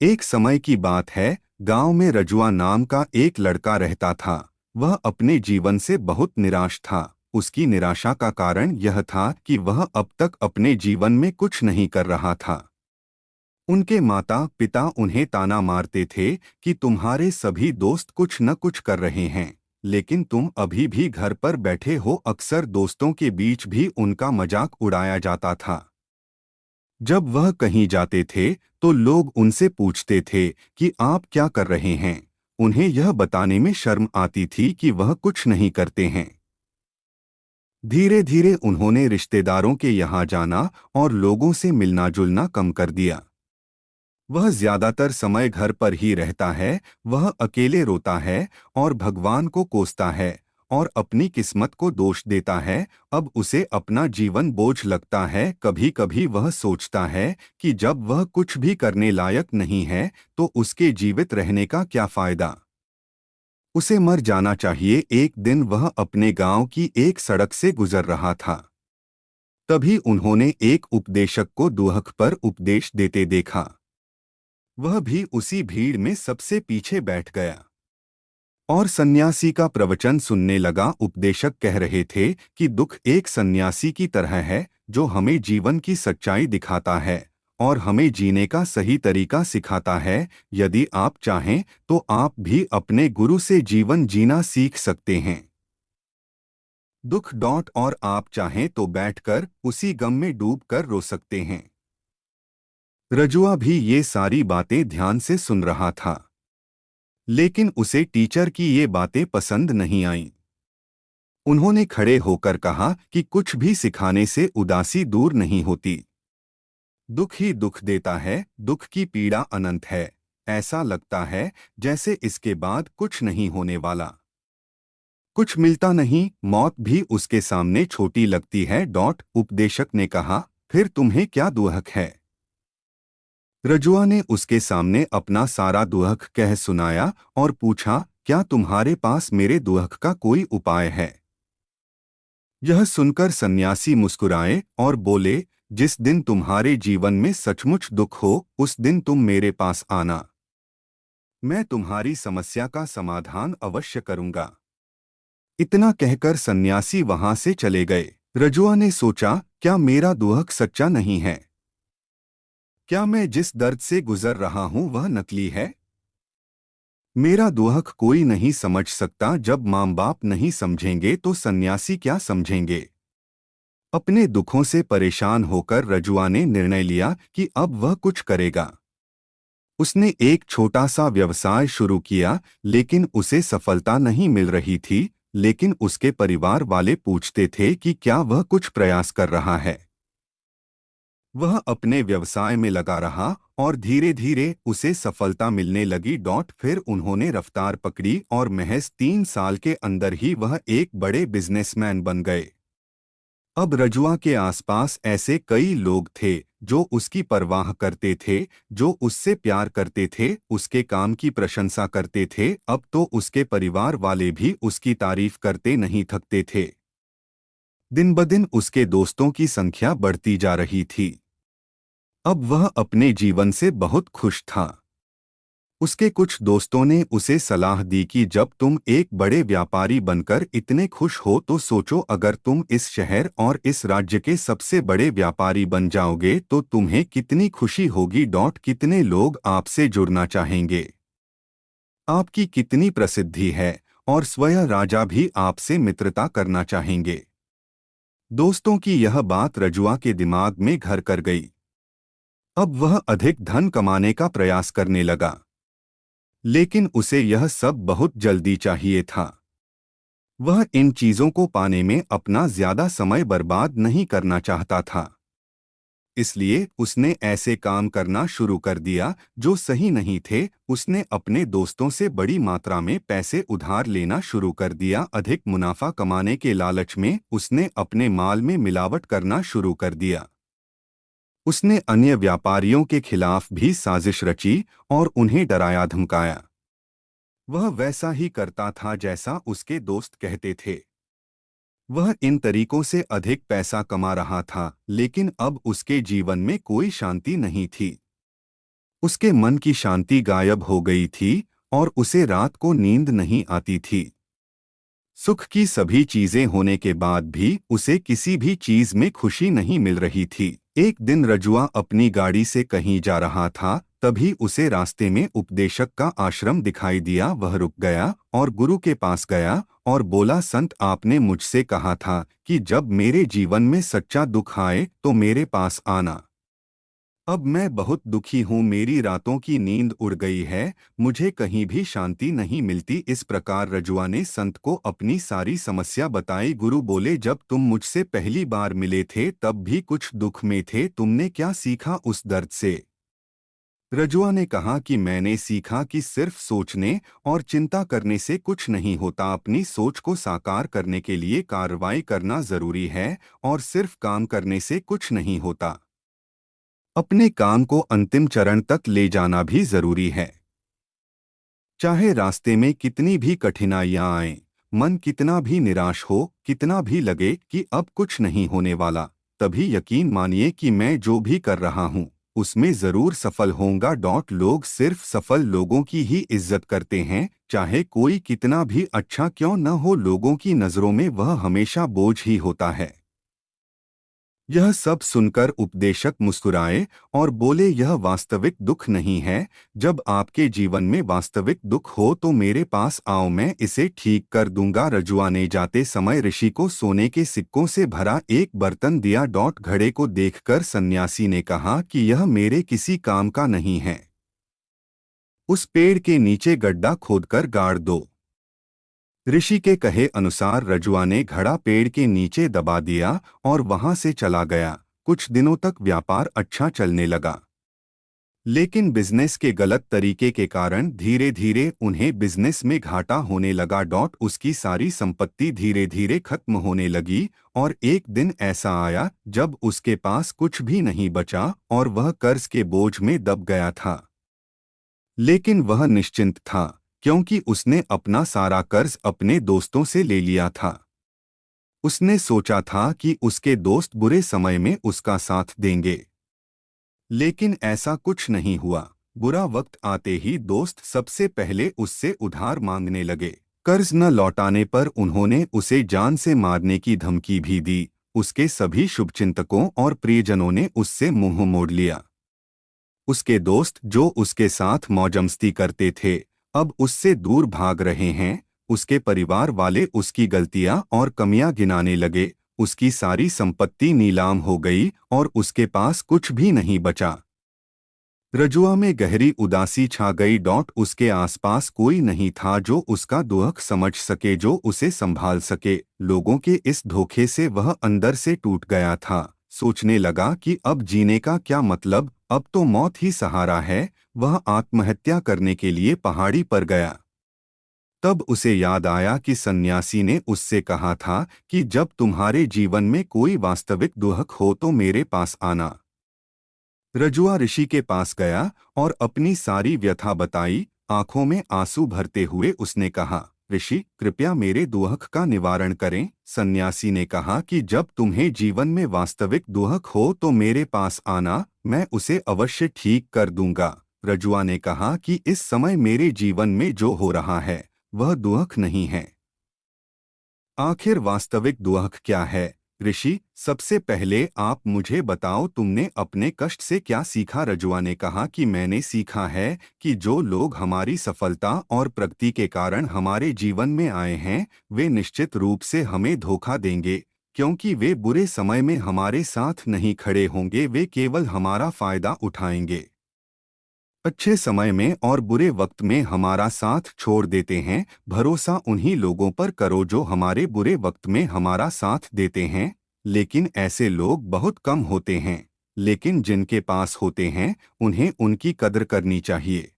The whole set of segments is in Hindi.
एक समय की बात है। गांव में रजुआ नाम का एक लड़का रहता था। वह अपने जीवन से बहुत निराश था। उसकी निराशा का कारण यह था कि वह अब तक अपने जीवन में कुछ नहीं कर रहा था। उनके माता पिता उन्हें ताना मारते थे कि तुम्हारे सभी दोस्त कुछ न कुछ कर रहे हैं, लेकिन तुम अभी भी घर पर बैठे हो। अक्सर दोस्तों के बीच भी उनका मजाक उड़ाया जाता था। जब वह कहीं जाते थे तो लोग उनसे पूछते थे कि आप क्या कर रहे हैं। उन्हें यह बताने में शर्म आती थी कि वह कुछ नहीं करते हैं। धीरे धीरे उन्होंने रिश्तेदारों के यहाँ जाना और लोगों से मिलना जुलना कम कर दिया। वह ज्यादातर समय घर पर ही रहता है। वह अकेले रोता है और भगवान को कोसता है और अपनी किस्मत को दोष देता है। अब उसे अपना जीवन बोझ लगता है। कभी कभी वह सोचता है कि जब वह कुछ भी करने लायक नहीं है तो उसके जीवित रहने का क्या फायदा। उसे मर जाना चाहिए। एक दिन वह अपने गांव की एक सड़क से गुजर रहा था। तभी उन्होंने एक उपदेशक को दुहक पर उपदेश देते देखा। वह भी उसी भीड़ में सबसे पीछे बैठ गया और सन्यासी का प्रवचन सुनने लगा। उपदेशक कह रहे थे कि दुख एक सन्यासी की तरह है जो हमें जीवन की सच्चाई दिखाता है और हमें जीने का सही तरीका सिखाता है। यदि आप चाहें तो आप भी अपने गुरु से जीवन जीना सीख सकते हैं। दुख डॉट और आप चाहें तो बैठकर उसी गम में डूबकर रो सकते हैं। रजुआ भी ये सारी बातें ध्यान से सुन रहा था, लेकिन उसे टीचर की ये बातें पसंद नहीं आईं। उन्होंने खड़े होकर कहा कि कुछ भी सिखाने से उदासी दूर नहीं होती। दुख ही दुख देता है। दुख की पीड़ा अनंत है। ऐसा लगता है जैसे इसके बाद कुछ नहीं होने वाला। कुछ मिलता नहीं। मौत भी उसके सामने छोटी लगती है। डॉट उपदेशक ने कहा, फिर तुम्हें क्या दुहक है। रजुआ ने उसके सामने अपना सारा दुहक कह सुनाया और पूछा, क्या तुम्हारे पास मेरे दुहक का कोई उपाय है। यह सुनकर सन्यासी मुस्कुराए और बोले, जिस दिन तुम्हारे जीवन में सचमुच दुख हो उस दिन तुम मेरे पास आना। मैं तुम्हारी समस्या का समाधान अवश्य करूंगा। इतना कहकर सन्यासी वहां से चले गए। रजुआ ने सोचा, क्या मेरा दुहक सच्चा नहीं है। क्या मैं जिस दर्द से गुजर रहा हूं वह नकली है। मेरा दुहक कोई नहीं समझ सकता। जब माँ बाप नहीं समझेंगे तो सन्यासी क्या समझेंगे। अपने दुखों से परेशान होकर रजुआ ने निर्णय लिया कि अब वह कुछ करेगा। उसने एक छोटा सा व्यवसाय शुरू किया, लेकिन उसे सफलता नहीं मिल रही थी। लेकिन उसके परिवार वाले पूछते थे कि क्या वह कुछ प्रयास कर रहा है। वह अपने व्यवसाय में लगा रहा और धीरे धीरे उसे सफलता मिलने लगी। डॉट फिर उन्होंने रफ्तार पकड़ी और महज 3 साल के अंदर ही वह एक बड़े बिजनेसमैन बन गए। अब रजुआ के आसपास ऐसे कई लोग थे जो उसकी परवाह करते थे, जो उससे प्यार करते थे, उसके काम की प्रशंसा करते थे। अब तो उसके परिवार वाले भी उसकी तारीफ करते नहीं थकते थे। दिन ब दिन उसके दोस्तों की संख्या बढ़ती जा रही थी। अब वह अपने जीवन से बहुत खुश था। उसके कुछ दोस्तों ने उसे सलाह दी कि जब तुम एक बड़े व्यापारी बनकर इतने खुश हो तो सोचो, अगर तुम इस शहर और इस राज्य के सबसे बड़े व्यापारी बन जाओगे तो तुम्हें कितनी खुशी होगी। डॉट कितने लोग आपसे जुड़ना चाहेंगे। आपकी कितनी प्रसिद्धि है और स्वयं राजा भी आपसे मित्रता करना चाहेंगे। दोस्तों की यह बात रजुआ के दिमाग में घर कर गई। अब वह अधिक धन कमाने का प्रयास करने लगा, लेकिन उसे यह सब बहुत जल्दी चाहिए था। वह इन चीजों को पाने में अपना ज्यादा समय बर्बाद नहीं करना चाहता था। इसलिए उसने ऐसे काम करना शुरू कर दिया जो सही नहीं थे। उसने अपने दोस्तों से बड़ी मात्रा में पैसे उधार लेना शुरू कर दिया। अधिक मुनाफा कमाने के लालच में उसने अपने माल में मिलावट करना शुरू कर दिया। उसने अन्य व्यापारियों के खिलाफ भी साजिश रची और उन्हें डराया धमकाया। वह वैसा ही करता था जैसा उसके दोस्त कहते थे। वह इन तरीकों से अधिक पैसा कमा रहा था, लेकिन अब उसके जीवन में कोई शांति नहीं थी। उसके मन की शांति गायब हो गई थी और उसे रात को नींद नहीं आती थी। सुख की सभी चीजें होने के बाद भी उसे किसी भी चीज में खुशी नहीं मिल रही थी। एक दिन रजुआ अपनी गाड़ी से कहीं जा रहा था, तभी उसे रास्ते में उपदेशक का आश्रम दिखाई दिया। वह रुक गया और गुरु के पास गया और बोला, संत, आपने मुझसे कहा था कि जब मेरे जीवन में सच्चा दुख आए तो मेरे पास आना। अब मैं बहुत दुखी हूँ, मेरी रातों की नींद उड़ गई है, मुझे कहीं भी शांति नहीं मिलती। इस प्रकार रजुआ ने संत को अपनी सारी समस्या बताई। गुरु बोले, जब तुम मुझसे पहली बार मिले थे तब भी कुछ दुख में थे, तुमने क्या सीखा उस दर्द से? रजुआ ने कहा कि मैंने सीखा कि सिर्फ सोचने और चिंता करने से कुछ नहीं होता, अपनी सोच को साकार करने के लिए कार्रवाई करना जरूरी है और सिर्फ काम करने से कुछ नहीं होता। अपने काम को अंतिम चरण तक ले जाना भी जरूरी है। चाहे रास्ते में कितनी भी कठिनाइयां आएं, मन कितना भी निराश हो, कितना भी लगे कि अब कुछ नहीं होने वाला, तभी यकीन मानिए कि मैं जो भी कर रहा हूं उसमें जरूर सफल होऊंगा। लोग सिर्फ सफल लोगों की ही इज्जत करते हैं, चाहे कोई कितना भी अच्छा क्यों न हो, लोगों की नजरों में वह हमेशा बोझ ही होता है। यह सब सुनकर उपदेशक मुस्कुराए और बोले, यह वास्तविक दुख नहीं है। जब आपके जीवन में वास्तविक दुख हो तो मेरे पास आओ, मैं इसे ठीक कर दूंगा। रजुआ ने जाते समय ऋषि को सोने के सिक्कों से भरा एक बर्तन दिया। घड़े को देखकर सन्यासी ने कहा कि यह मेरे किसी काम का नहीं है, उस पेड़ के नीचे गड्ढा खोदकर गाड़ दो। ऋषि के कहे अनुसार रजुआ ने घड़ा पेड़ के नीचे दबा दिया और वहां से चला गया। कुछ दिनों तक व्यापार अच्छा चलने लगा, लेकिन बिजनेस के गलत तरीके के कारण धीरे धीरे उन्हें बिजनेस में घाटा होने लगा। उसकी सारी संपत्ति धीरे धीरे खत्म होने लगी और एक दिन ऐसा आया जब उसके पास कुछ भी नहीं बचा और वह कर्ज के बोझ में दब गया था। लेकिन वह निश्चिंत था, क्योंकि उसने अपना सारा कर्ज अपने दोस्तों से ले लिया था। उसने सोचा था कि उसके दोस्त बुरे समय में उसका साथ देंगे, लेकिन ऐसा कुछ नहीं हुआ। बुरा वक्त आते ही दोस्त सबसे पहले उससे उधार मांगने लगे। कर्ज न लौटाने पर उन्होंने उसे जान से मारने की धमकी भी दी। उसके सभी शुभचिंतकों और प्रियजनों ने उससे मुंह मोड़ लिया। उसके दोस्त जो उसके साथ मौजमस्ती करते थे अब उससे दूर भाग रहे हैं। उसके परिवार वाले उसकी गलतियां और कमियां गिनाने लगे। उसकी सारी संपत्ति नीलाम हो गई और उसके पास कुछ भी नहीं बचा। रजुआ में गहरी उदासी छा गई। उसके आसपास कोई नहीं था जो उसका दुख समझ सके, जो उसे संभाल सके। लोगों के इस धोखे से वह अंदर से टूट गया था। सोचने लगा कि अब जीने का क्या मतलब, अब तो मौत ही सहारा है। वह आत्महत्या करने के लिए पहाड़ी पर गया। तब उसे याद आया कि सन्यासी ने उससे कहा था कि जब तुम्हारे जीवन में कोई वास्तविक दुख हो तो मेरे पास आना। रजुआ ऋषि के पास गया और अपनी सारी व्यथा बताई। आंखों में आंसू भरते हुए उसने कहा, ऋषि, कृपया मेरे दुख का निवारण करें। सन्यासी ने कहा कि जब तुम्हें जीवन में वास्तविक दुख हो तो मेरे पास आना, मैं उसे अवश्य ठीक कर दूंगा। रजुआ ने कहा कि इस समय मेरे जीवन में जो हो रहा है वह दुख नहीं है। आखिर वास्तविक दुख क्या है? ऋषि, सबसे पहले आप मुझे बताओ, तुमने अपने कष्ट से क्या सीखा? रजुआ ने कहा कि मैंने सीखा है कि जो लोग हमारी सफलता और प्रगति के कारण हमारे जीवन में आए हैं वे निश्चित रूप से हमें धोखा देंगे, क्योंकि वे बुरे समय में हमारे साथ नहीं खड़े होंगे, वे केवल हमारा फायदा उठाएंगे। अच्छे समय में और बुरे वक्त में हमारा साथ छोड़ देते हैं। भरोसा उन्हीं लोगों पर करो जो हमारे बुरे वक्त में हमारा साथ देते हैं। लेकिन ऐसे लोग बहुत कम होते हैं, लेकिन जिनके पास होते हैं उन्हें उनकी कदर करनी चाहिए,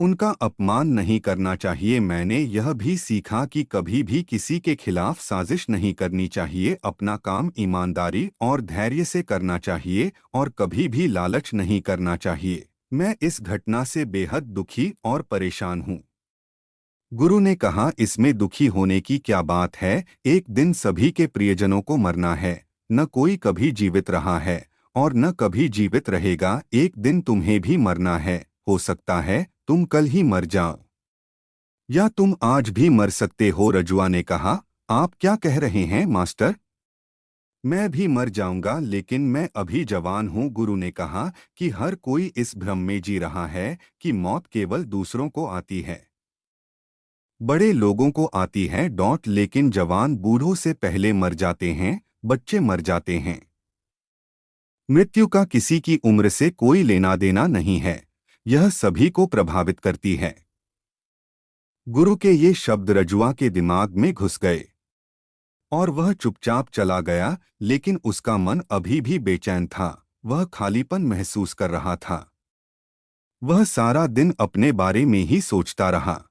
उनका अपमान नहीं करना चाहिए। मैंने यह भी सीखा कि कभी भी किसी के खिलाफ साजिश नहीं करनी चाहिए। अपना काम ईमानदारी और धैर्य से करना चाहिए और कभी भी लालच नहीं करना चाहिए। मैं इस घटना से बेहद दुखी और परेशान हूँ। गुरु ने कहा, इसमें दुखी होने की क्या बात है? एक दिन सभी के प्रियजनों को मरना है, न कोई कभी जीवित रहा है और न कभी जीवित रहेगा। एक दिन तुम्हें भी मरना है। हो सकता है तुम कल ही मर जाओ, या तुम आज भी मर सकते हो। रजुआ ने कहा, आप क्या कह रहे हैं मास्टर? मैं भी मर जाऊंगा, लेकिन मैं अभी जवान हूँ। गुरु ने कहा कि हर कोई इस भ्रम में जी रहा है कि मौत केवल दूसरों को आती है, बड़े लोगों को आती है। लेकिन जवान बूढ़ों से पहले मर जाते हैं, बच्चे मर जाते हैं। मृत्यु का किसी की उम्र से कोई लेना देना नहीं है, यह सभी को प्रभावित करती है। गुरु के ये शब्द रजुआ के दिमाग में घुस गए और वह चुपचाप चला गया, लेकिन उसका मन अभी भी बेचैन था। वह खालीपन महसूस कर रहा था। वह सारा दिन अपने बारे में ही सोचता रहा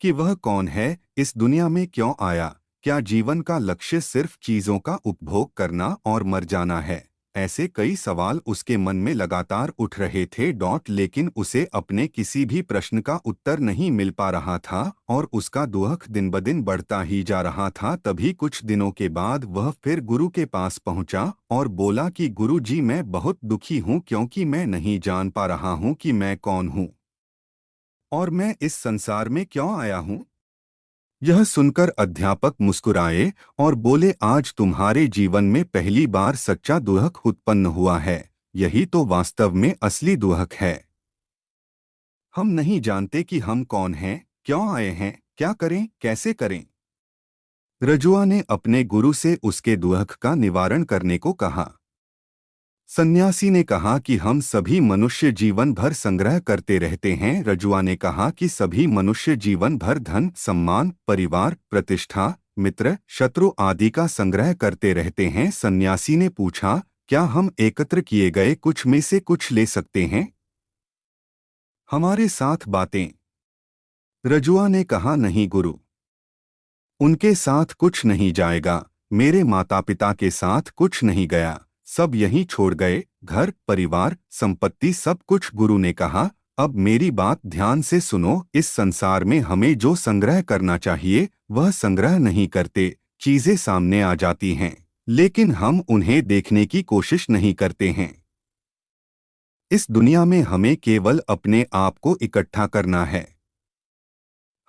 कि वह कौन है, इस दुनिया में क्यों आया, क्या जीवन का लक्ष्य सिर्फ चीजों का उपभोग करना और मर जाना है। ऐसे कई सवाल उसके मन में लगातार उठ रहे थे। लेकिन उसे अपने किसी भी प्रश्न का उत्तर नहीं मिल पा रहा था और उसका दुख दिन ब दिन बढ़ता ही जा रहा था। तभी कुछ दिनों के बाद वह फिर गुरु के पास पहुंचा और बोला कि गुरु जी, मैं बहुत दुखी हूं क्योंकि मैं नहीं जान पा रहा हूं कि मैं कौन हूं और मैं इस संसार में क्यों आया हूं। यह सुनकर अध्यापक मुस्कुराए और बोले, आज तुम्हारे जीवन में पहली बार सच्चा दुख उत्पन्न हुआ है। यही तो वास्तव में असली दुख है। हम नहीं जानते कि हम कौन हैं, क्यों आए हैं, क्या करें, कैसे करें। रजुआ ने अपने गुरु से उसके दुख का निवारण करने को कहा। सन्यासी ने कहा कि हम सभी मनुष्य जीवन भर संग्रह करते रहते हैं। रजुआ ने कहा कि सभी मनुष्य जीवन भर धन, सम्मान, परिवार, प्रतिष्ठा, मित्र, शत्रु आदि का संग्रह करते रहते हैं। सन्यासी ने पूछा, क्या हम एकत्र किए गए कुछ में से कुछ ले सकते हैं? हमारे साथ बातें? रजुआ ने कहा, नहीं गुरु, उनके साथ कुछ नहीं जाएगा। मेरे माता पिता के साथ कुछ नहीं गया, सब यहीं छोड़ गए, घर, परिवार, संपत्ति, सब कुछ। गुरु ने कहा, अब मेरी बात ध्यान से सुनो। इस संसार में हमें जो संग्रह करना चाहिए वह संग्रह नहीं करते। चीजें सामने आ जाती हैं, लेकिन हम उन्हें देखने की कोशिश नहीं करते हैं। इस दुनिया में हमें केवल अपने आप को इकट्ठा करना है।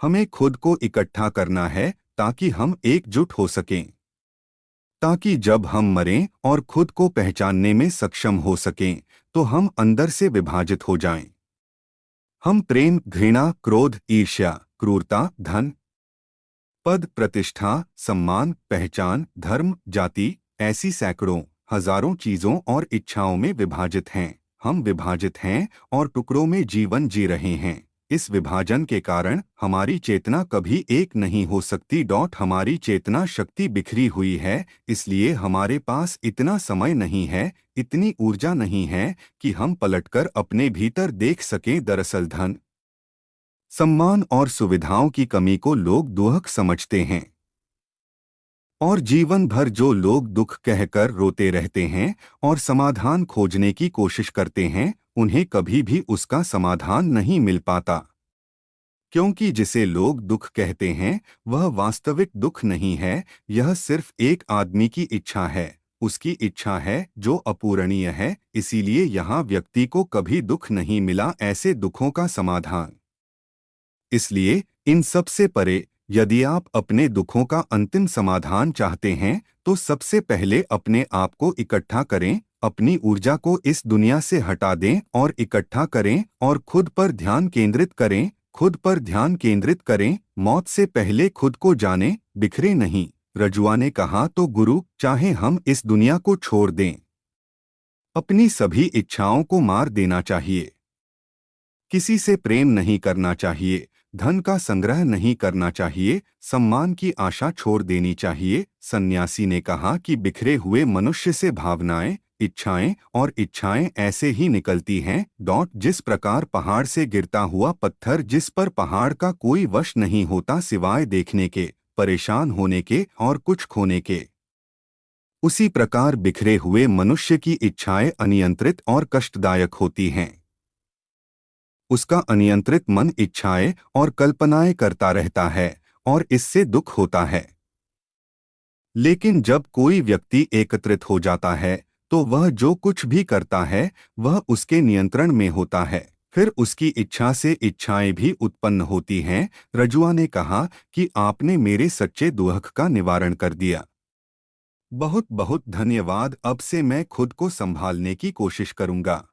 हमें खुद को इकट्ठा करना है ताकि हम एकजुट हो सकें, ताकि जब हम मरें और खुद को पहचानने में सक्षम हो सकें तो हम अंदर से विभाजित हो जाएं। हम प्रेम, घृणा, क्रोध, ईर्ष्या, क्रूरता, धन, पद, प्रतिष्ठा, सम्मान, पहचान, धर्म, जाति, ऐसी सैकड़ों, हजारों चीजों और इच्छाओं में विभाजित हैं। हम विभाजित हैं और टुकड़ों में जीवन जी रहे हैं। इस विभाजन के कारण हमारी चेतना कभी एक नहीं हो सकती। हमारी चेतना शक्ति बिखरी हुई है, इसलिए हमारे पास इतना समय नहीं है, इतनी ऊर्जा नहीं है कि हम पलटकर अपने भीतर देख सकें। दरअसल धन, सम्मान और सुविधाओं की कमी को लोग दुख समझते हैं और जीवन भर जो लोग दुख कहकर रोते रहते हैं और समाधान खोजने की कोशिश करते हैं, उन्हें कभी भी उसका समाधान नहीं मिल पाता। क्योंकि जिसे लोग दुख कहते हैं वह वास्तविक दुख नहीं है, यह सिर्फ एक आदमी की इच्छा है। उसकी इच्छा है जो अपूरणीय है, इसीलिए यहाँ व्यक्ति को कभी दुख नहीं मिला ऐसे दुखों का समाधान। इसलिए इन सब से परे, यदि आप अपने दुखों का अंतिम समाधान चाहते हैं तो सबसे पहले अपने आप को इकट्ठा करें, अपनी ऊर्जा को इस दुनिया से हटा दें और इकट्ठा करें और खुद पर ध्यान केंद्रित करें। खुद पर ध्यान केंद्रित करें, मौत से पहले खुद को जानें, बिखरे नहीं। रजुआ ने कहा, तो गुरु, चाहे हम इस दुनिया को छोड़ दें, अपनी सभी इच्छाओं को मार देना चाहिए, किसी से प्रेम नहीं करना चाहिए, धन का संग्रह नहीं करना चाहिए, सम्मान की आशा छोड़ देनी चाहिए। सन्यासी ने कहा कि बिखरे हुए मनुष्य से भावनाएं, इच्छाएं और इच्छाएं ऐसे ही निकलती हैं। जिस प्रकार पहाड़ से गिरता हुआ पत्थर जिस पर पहाड़ का कोई वश नहीं होता सिवाय देखने के, परेशान होने के और कुछ खोने के, उसी प्रकार बिखरे हुए मनुष्य की इच्छाएं अनियंत्रित और कष्टदायक होती हैं। उसका अनियंत्रित मन इच्छाएं और कल्पनाएं करता रहता है और इससे दुख होता है। लेकिन जब कोई व्यक्ति एकत्रित हो जाता है, तो वह जो कुछ भी करता है वह उसके नियंत्रण में होता है। फिर उसकी इच्छा से इच्छाएं भी उत्पन्न होती हैं। रजुआ ने कहा कि आपने मेरे सच्चे दुख का निवारण कर दिया। बहुत बहुत धन्यवाद। अब से मैं खुद को संभालने की कोशिश करूंगा।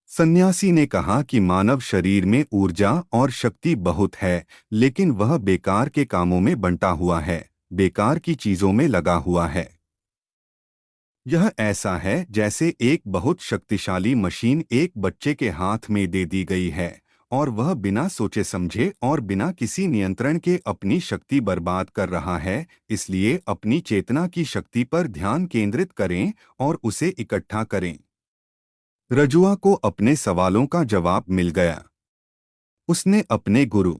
सन्यासी ने कहा कि मानव शरीर में ऊर्जा और शक्ति बहुत है, लेकिन वह बेकार के कामों में बंटा हुआ है, बेकार की चीजों में लगा हुआ है। यह ऐसा है जैसे एक बहुत शक्तिशाली मशीन एक बच्चे के हाथ में दे दी गई है और वह बिना सोचे समझे और बिना किसी नियंत्रण के अपनी शक्ति बर्बाद कर रहा है। इसलिए अपनी चेतना की शक्ति पर ध्यान केंद्रित करें और उसे इकट्ठा करें। रजुआ को अपने सवालों का जवाब मिल गया। उसने अपने गुरु